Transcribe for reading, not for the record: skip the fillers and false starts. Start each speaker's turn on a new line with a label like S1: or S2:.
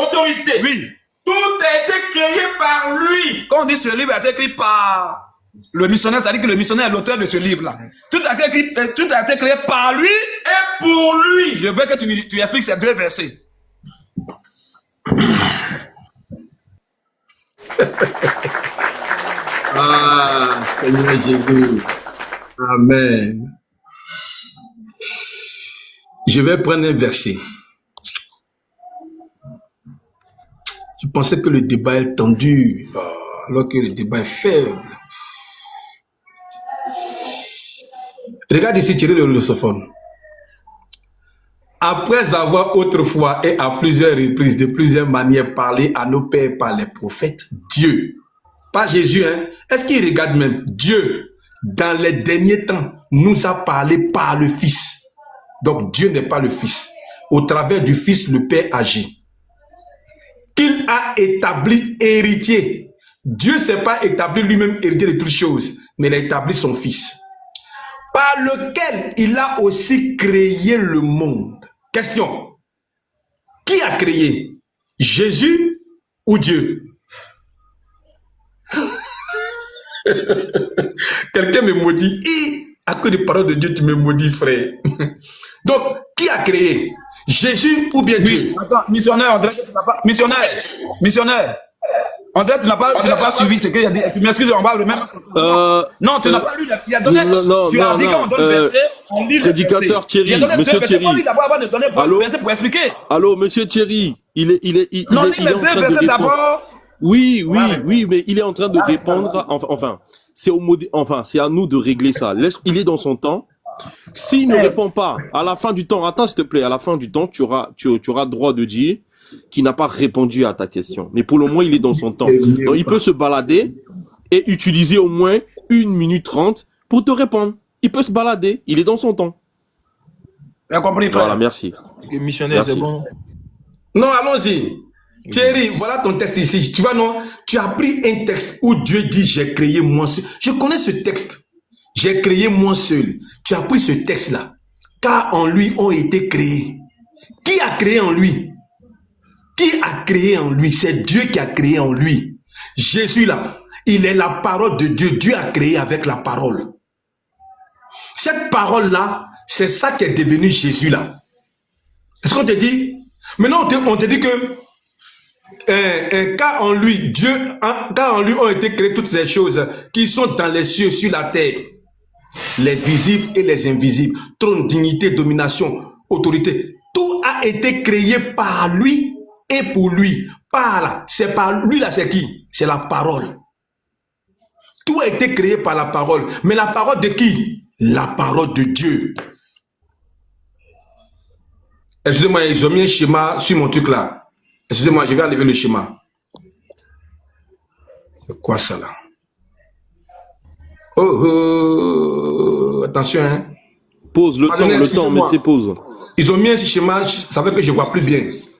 S1: autorité.
S2: Oui.
S1: Tout a été créé par lui.
S2: Quand on dit ce livre a été écrit par le missionnaire, ça veut dire que le missionnaire est l'auteur de ce livre-là. Tout a été créé par lui
S1: Et pour lui.
S2: Je veux que tu expliques ces deux versets.
S3: Ah, Seigneur Jésus. Amen. Je vais prendre un verset. Je pensais que le débat est tendu, alors que le débat est faible. Regarde ici, Thierry le Lusophone. Après avoir autrefois et à plusieurs reprises, de plusieurs manières, parlé à nos pères par les prophètes, Dieu, pas Jésus, hein, est-ce qu'il regarde même Dieu, dans les derniers temps, nous a parlé par le Fils. Donc Dieu n'est pas le Fils. Au travers du Fils, le Père agit. Qu'il a établi héritier. Dieu ne s'est pas établi lui-même héritier de toutes choses, mais il a établi son Fils, par lequel il a aussi créé le monde. Question. Qui a créé? Jésus ou Dieu? Quelqu'un me maudit. Et à cause des paroles de Dieu, tu me maudis, frère. Donc, qui a créé? Jésus ou bien Dieu?
S2: Attends, missionnaire, on dirait que tu n'as pas... Missionnaire. On dirait que tu n'as pas suivi ce qu'il a dit. Tu m'excuses, on va le même... Non, tu n'as pas lu. Il a donné... tu as dit quand on donne le verset, on lit le verset.
S4: Prédicateur Thierry, monsieur Thierry.
S2: Allô? Pour expliquer.
S4: Allô, monsieur Thierry. Il est en train de répondre. Oui, mais il est en train de répondre. Enfin, c'est à nous de régler ça. Il est dans son temps. S'il ne répond pas, à la fin du temps, attends s'il te plaît, à la fin du temps, tu auras droit de dire qu'il n'a pas répondu à ta question. Mais pour le moment, il est dans son temps. Donc, il peut se balader et utiliser au moins 1 minute 30 pour te répondre. Il peut se balader, il est dans son temps.
S2: J'ai compris, frère.
S4: Voilà, merci.
S1: Missionnaire, c'est bon.
S3: Non, allons-y. Thierry, voilà ton texte ici. Tu vois, non? Tu as pris un texte où Dieu dit, j'ai créé moi seul. Je connais ce texte. J'ai créé moi seul. Tu as pris ce texte-là. Car en lui ont été créés. Qui a créé en lui? Qui a créé en lui? C'est Dieu qui a créé en lui. Jésus là, il est la parole de Dieu. Dieu a créé avec la parole. Cette parole-là, c'est ça qui est devenu Jésus là. Est-ce qu'on te dit? Maintenant, on te dit que car en lui, car en lui ont été créées toutes ces choses qui sont dans les cieux, sur la terre. Les visibles et les invisibles. Trône, dignité, domination, autorité. Tout a été créé par lui et pour lui. C'est par lui là, c'est qui? C'est la parole. Tout a été créé par la parole. Mais la parole de qui? La parole de Dieu. Excusez-moi, ils ont mis un schéma sur mon truc là. Excusez-moi, je vais enlever le schéma. C'est quoi ça là? Oh, attention, hein.
S4: Pause, le temps, mettez pause.
S3: Ils ont mis un schéma, ça fait que je ne vois plus bien.